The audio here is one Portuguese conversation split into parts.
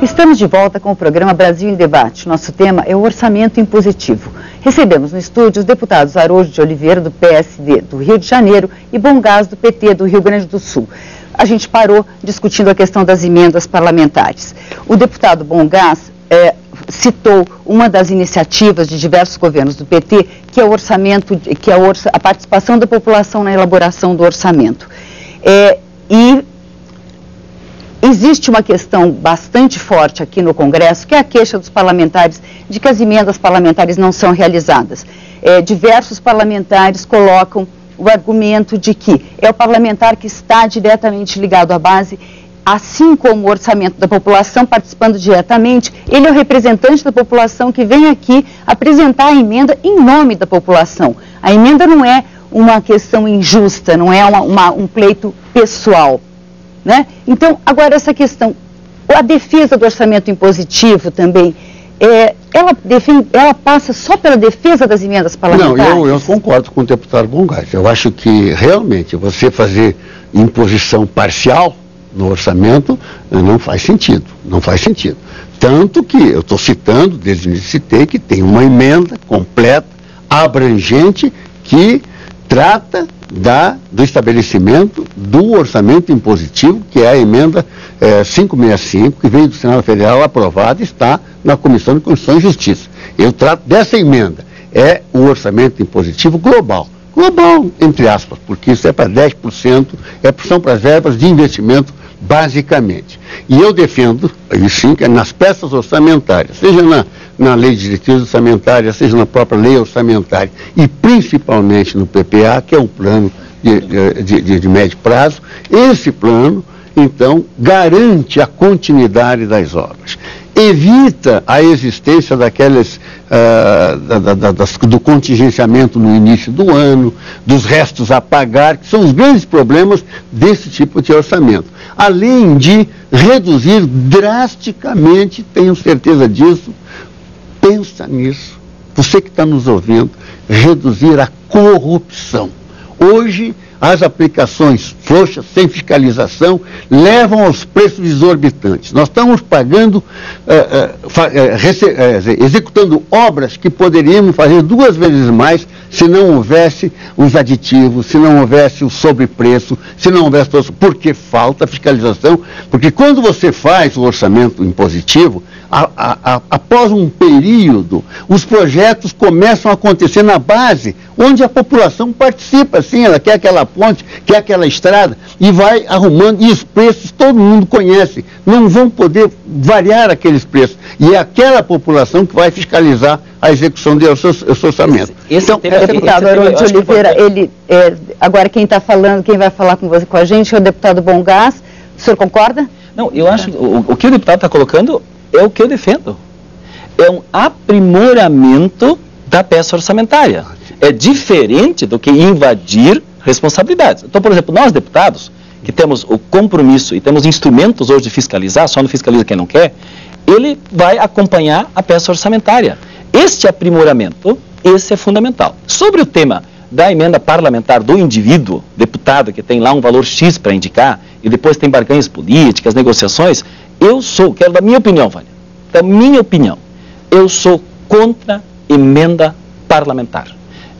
Estamos de volta com o programa Brasil em Debate. Nosso tema é o orçamento impositivo. Recebemos no estúdio os deputados Araújo de Oliveira, do PSD do Rio de Janeiro, e Bongás, do PT do Rio Grande do Sul. A gente parou discutindo a questão das emendas parlamentares. O deputado Bongás citou uma das iniciativas de diversos governos do PT, que é o orçamento, a participação da população na elaboração do orçamento. Existe uma questão bastante forte aqui no Congresso, que é a queixa dos parlamentares de que as emendas parlamentares não são realizadas. Diversos parlamentares colocam o argumento de que é o parlamentar que está diretamente ligado à base, assim como o orçamento da população participando diretamente, ele é o representante da população que vem aqui apresentar a emenda em nome da população. A emenda não é uma questão injusta, não é um pleito pessoal. Né? Então, agora essa questão, a defesa do orçamento impositivo também, ela passa só pela defesa das emendas parlamentares? Não, eu concordo com o deputado Bongás. Eu acho que realmente você fazer imposição parcial no orçamento não faz sentido, não faz sentido. Tanto que eu estou citando, desde o início citei, que tem uma emenda completa, abrangente, que trata do estabelecimento do orçamento impositivo, que é a emenda 565, que veio do Senado Federal, aprovada, está na Comissão de Constituição e Justiça. Eu trato dessa emenda, é o orçamento impositivo global. Global, entre aspas, porque isso é para 10%, são para as verbas de investimento, basicamente. E eu defendo, aí sim, que nas peças orçamentárias, seja na lei de diretrizes orçamentárias, seja na própria lei orçamentária, e principalmente no PPA, que é um plano de médio prazo, esse plano, então, garante a continuidade das obras. Evita a existência daquelas, do contingenciamento no início do ano, dos restos a pagar, que são os grandes problemas desse tipo de orçamento. Além de reduzir drasticamente, tenho certeza disso, pensa nisso, você que está nos ouvindo, reduzir a corrupção. Hoje, as aplicações frouxas, sem fiscalização, levam aos preços exorbitantes. Nós estamos pagando, executando obras que poderíamos fazer 2 vezes mais se não houvesse os aditivos, se não houvesse o sobrepreço, se não houvesse todo, porque falta fiscalização, porque quando você faz o orçamento impositivo, após um período, os projetos começam a acontecer na base, onde a população participa, sim, ela quer aquela ponte, quer aquela estrada, e vai arrumando, e os preços todo mundo conhece, não vão poder variar aqueles preços, e é aquela população que vai fiscalizar a execução do seu orçamento. Então, deputado Araújo de Oliveira, agora quem está falando, quem vai falar com a gente é o deputado Bongás. O senhor concorda? Não, eu acho que o que o deputado está colocando é o que eu defendo. É um aprimoramento da peça orçamentária. É diferente do que invadir responsabilidades. Então, por exemplo, nós deputados, que temos o compromisso e temos instrumentos hoje de fiscalizar, só não fiscaliza quem não quer, ele vai acompanhar a peça orçamentária. Este aprimoramento, esse é fundamental. Sobre o tema da emenda parlamentar do indivíduo, deputado que tem lá um valor X para indicar, e depois tem barganhas políticas, negociações, quero dar minha opinião, Vânia, da minha opinião, eu sou contra emenda parlamentar.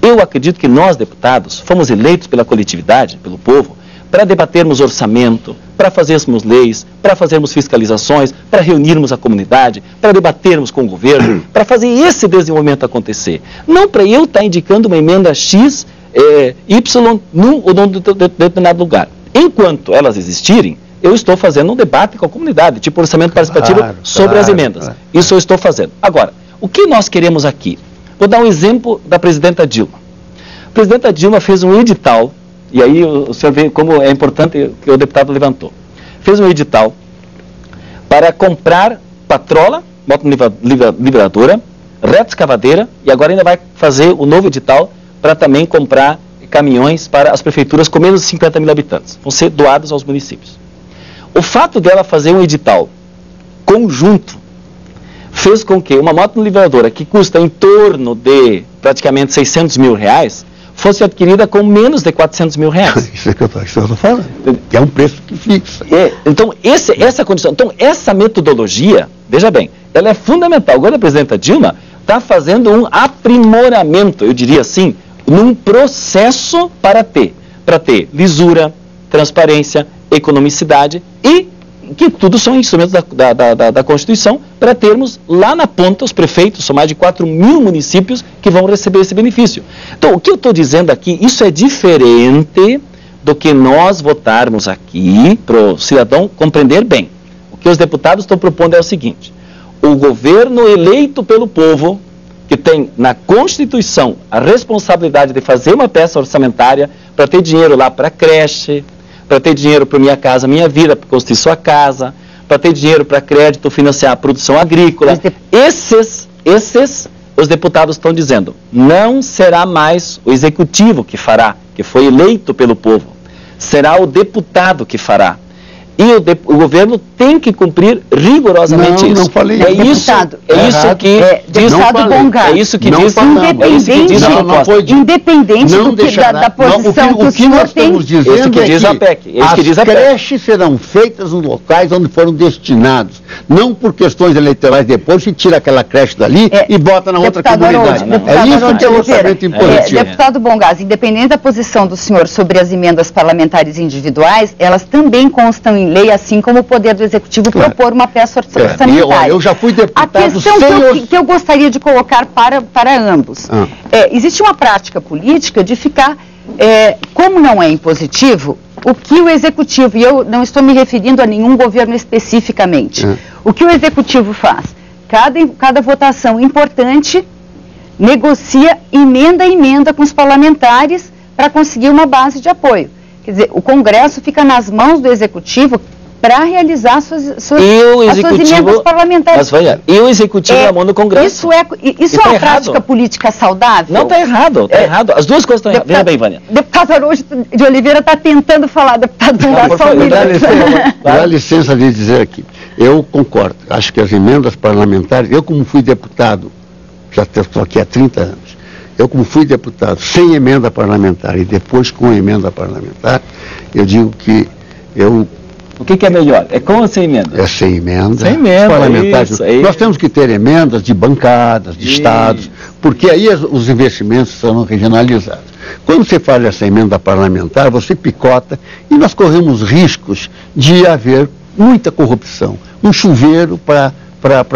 Eu acredito que nós, deputados, fomos eleitos pela coletividade, pelo povo, para debatermos orçamento, para fazermos leis, para fazermos fiscalizações, para reunirmos a comunidade, para debatermos com o governo, para fazer esse desenvolvimento acontecer. Não para eu estar indicando uma emenda X, Y, num ou num determinado lugar. Enquanto elas existirem, eu estou fazendo um debate com a comunidade, tipo orçamento participativo sobre as emendas. Isso eu estou fazendo. Agora, o que nós queremos aqui? Vou dar um exemplo da presidenta Dilma. A presidenta Dilma fez um edital, e aí o senhor vê como é importante que o deputado levantou. Fez um edital para comprar patrola, moto livradora, reta escavadeira, e agora ainda vai fazer o novo edital para também comprar caminhões para as prefeituras com menos de 50 mil habitantes. Vão ser doados aos municípios. O fato dela fazer um edital conjunto fez com que uma moto livradora que custa em torno de praticamente 600 mil reais fosse adquirida com menos de 400 mil reais. Isso é que eu estou falando. É um preço que fixa. Então, essa condição, então, essa metodologia, veja bem, ela é fundamental. Agora a presidenta Dilma está fazendo um aprimoramento, eu diria assim, num processo para ter lisura, transparência, economicidade e que tudo são instrumentos da Constituição para termos lá na ponta os prefeitos, são mais de 4 mil municípios que vão receber esse benefício. Então, o que eu estou dizendo aqui, isso é diferente do que nós votarmos aqui para o cidadão compreender bem. O que os deputados estão propondo é o seguinte: o governo eleito pelo povo, que tem na Constituição a responsabilidade de fazer uma peça orçamentária para ter dinheiro lá para creche, para ter dinheiro para Minha Casa Minha Vida, para construir sua casa, para ter dinheiro para crédito financiar a produção agrícola. Esses os deputados estão dizendo, não será mais o executivo que fará, que foi eleito pelo povo, será o deputado que fará. E o governo tem que cumprir rigorosamente isso. Não falei isso. É isso que diz independente da posição que o senhor tem. Isso que diz a PEC. As creches serão feitas nos locais onde foram destinados. Não por questões eleitorais depois se tira aquela creche dali e bota na outra comunidade. É isso que é o orçamento impositivo. Deputado Bongás, independente da posição do senhor sobre as emendas parlamentares individuais, elas também constam em lei, assim como o Poder do Executivo propor uma peça orçamentária. Eu já fui deputado. A questão que eu gostaria de colocar para ambos. Existe uma prática política de ficar, como não é impositivo, o que o Executivo, e eu não estou me referindo a nenhum governo especificamente, o que o Executivo faz? Cada votação importante negocia emenda a emenda com os parlamentares para conseguir uma base de apoio. Quer dizer, o Congresso fica nas mãos do Executivo para realizar suas emendas parlamentares. E o Executivo na mão do Congresso. Isso é uma prática política saudável? Não, está errado, As duas coisas estão erradas. Veja bem, Vânia. Deputado Araújo de Oliveira está tentando falar, deputado Bongás, só dá licença de dizer aqui. Eu concordo. Acho que as emendas parlamentares, eu como fui deputado, já estou aqui há 30 anos, eu como fui deputado sem emenda parlamentar e depois com emenda parlamentar, eu digo que O que é melhor? É com ou sem emenda? É sem emenda. Sem emenda, parlamentares. Isso. Nós temos que ter emendas de bancadas, de estados, porque aí os investimentos serão regionalizados. Quando você faz essa emenda parlamentar, você picota e nós corremos riscos de haver muita corrupção. Um chuveiro para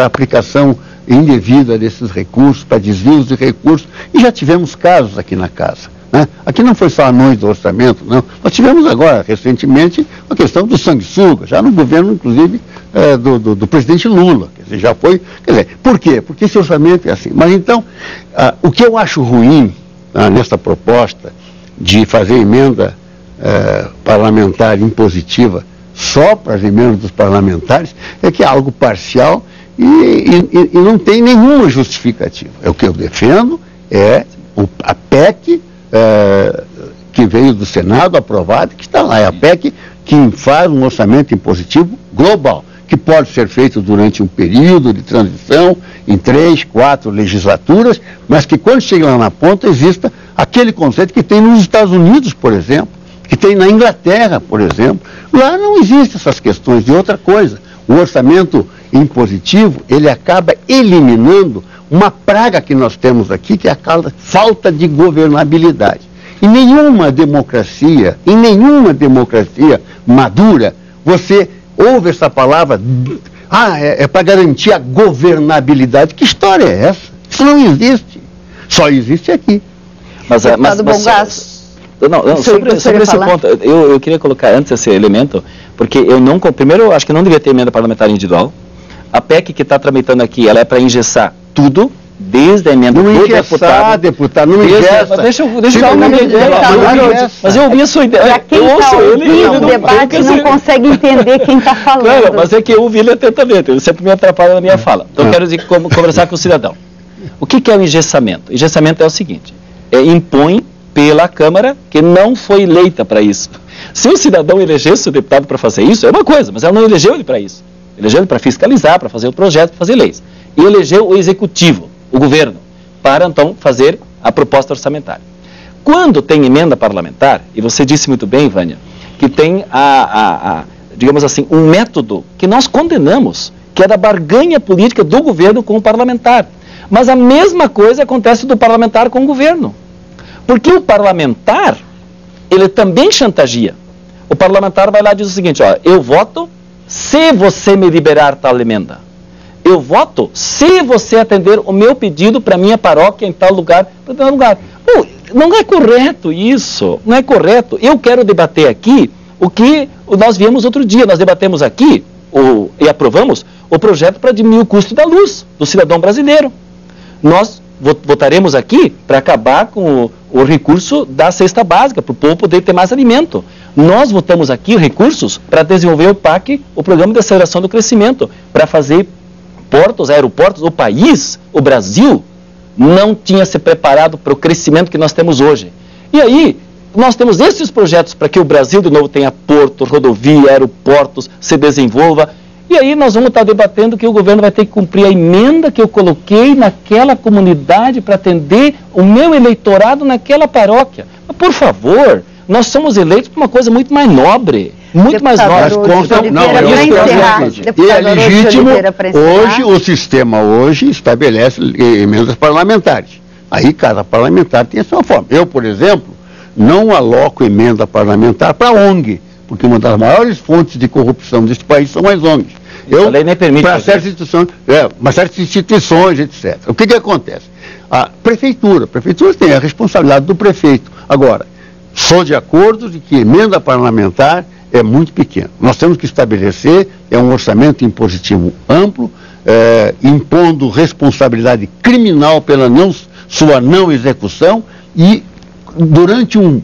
aplicação indevida desses recursos, para desvios de recursos, e já tivemos casos aqui na casa. Aqui não foi só anões do orçamento, não. Nós tivemos agora, recentemente, a questão do sanguessuga, já no governo, inclusive, do presidente Lula. Quer dizer, já foi. Quer dizer, por quê? Porque esse orçamento é assim. Mas então, o que eu acho ruim nessa proposta de fazer emenda parlamentar impositiva só para as emendas dos parlamentares é que é algo parcial e não tem nenhuma justificativa. O que eu defendo é a PEC que veio do Senado aprovada, que está lá, é a PEC que faz um orçamento impositivo global, que pode ser feito durante um período de transição, em 3, 4 legislaturas, mas que quando chega lá na ponta exista aquele conceito que tem nos Estados Unidos, por exemplo, que tem na Inglaterra, por exemplo. Lá não existem essas questões de outra coisa. O orçamento impositivo, ele acaba eliminando uma praga que nós temos aqui, que é a falta de governabilidade. Em nenhuma democracia madura, você ouve essa palavra, é para garantir a governabilidade. Que história é essa? Isso não existe. Só existe aqui. Sobre esse ponto, eu queria colocar antes esse elemento, porque primeiro eu acho que não devia ter emenda parlamentar individual. A PEC que está tramitando aqui, ela é para engessar tudo, desde a emenda do deputado. Não engessa. Deixa eu dar uma ideia. Mas eu ouvi a sua ideia. Para quem está ouvindo o debate não consegue entender quem está falando. Não, mas é que eu ouvi ele atentamente, ele sempre me atrapalha na minha fala. Então eu quero dizer conversar com o cidadão. O que é o engessamento? O engessamento é o seguinte, impõe pela Câmara que não foi eleita para isso. Se o cidadão elegesse o deputado para fazer isso, é uma coisa, mas ela não elegeu ele para isso. Elegeu ele para fiscalizar, para fazer o projeto, para fazer leis. E elegeu o executivo, o governo, para então fazer a proposta orçamentária. Quando tem emenda parlamentar, e você disse muito bem, Vânia, que tem digamos assim, um método que nós condenamos, que é da barganha política do governo com o parlamentar. Mas a mesma coisa acontece do parlamentar com o governo. Porque o parlamentar, ele também chantageia. O parlamentar vai lá e diz o seguinte, ó, eu voto se você me liberar tal emenda. Eu voto se você atender o meu pedido para minha paróquia em tal lugar, para tal lugar. Pô, não é correto isso, não é correto. Eu quero debater aqui o que nós vimos outro dia. Nós debatemos aqui e aprovamos o projeto para diminuir o custo da luz do cidadão brasileiro. Nós votaremos aqui para acabar com o recurso da cesta básica, para o povo poder ter mais alimento. Nós votamos aqui recursos para desenvolver o PAC, o Programa de Aceleração do Crescimento, para fazer portos, aeroportos. O país, o Brasil, não tinha se preparado para o crescimento que nós temos hoje. E aí, nós temos esses projetos para que o Brasil, de novo, tenha portos, rodovia, aeroportos, se desenvolva. E aí nós vamos estar debatendo que o governo vai ter que cumprir a emenda que eu coloquei naquela comunidade para atender o meu eleitorado naquela paróquia. Mas, por favor, nós somos eleitos por uma coisa muito mais nobre. Muito mais nobre. E é legítimo, hoje, o sistema hoje estabelece emendas parlamentares. Aí cada parlamentar tem a sua forma. Eu, por exemplo, não aloco emenda parlamentar para a ONG, porque uma das maiores fontes de corrupção deste país são as ONGs. A lei nem permite. Para certas instituições, etc. O que acontece? A prefeitura tem a responsabilidade do prefeito. Agora, sou de acordo de que emenda parlamentar é muito pequena. Nós temos que estabelecer um orçamento impositivo amplo, impondo responsabilidade criminal pela sua não execução e durante um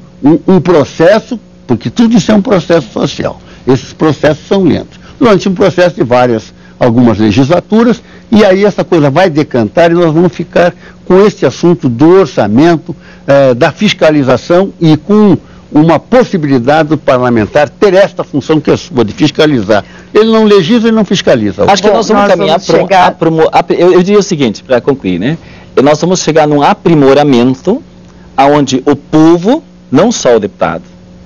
processo, porque tudo isso é um processo social. Esses processos são lentos. Durante um processo de algumas legislaturas, e aí essa coisa vai decantar e nós vamos ficar com esse assunto do orçamento, da fiscalização e com uma possibilidade do parlamentar ter esta função que é sua, de fiscalizar. Ele não legisla e não fiscaliza. Acho que nós vamos caminhar para eu diria o seguinte, para concluir, né? Nós vamos chegar num aprimoramento onde o povo, não só o deputado,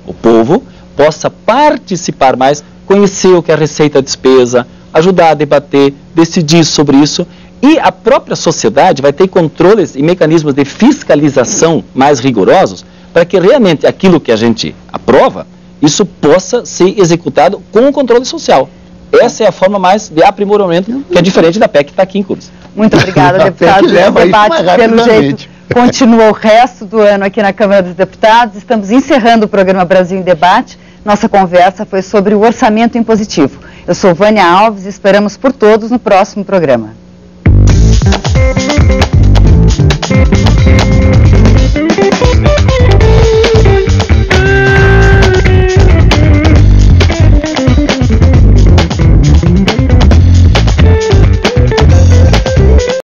o povo possa participar mais, conhecer o que é a receita e a despesa, ajudar a debater, decidir sobre isso, e a própria sociedade vai ter controles e mecanismos de fiscalização mais rigorosos para que realmente aquilo que a gente aprova, isso possa ser executado com o controle social. Essa é a forma mais de aprimoramento, que é diferente da PEC que está aqui em curso. Muito obrigada, deputado. O debate, pelo jeito, continua o resto do ano aqui na Câmara dos Deputados. Estamos encerrando o programa Brasil em Debate. Nossa conversa foi sobre o orçamento impositivo. Eu sou Vânia Alves e esperamos por todos no próximo programa.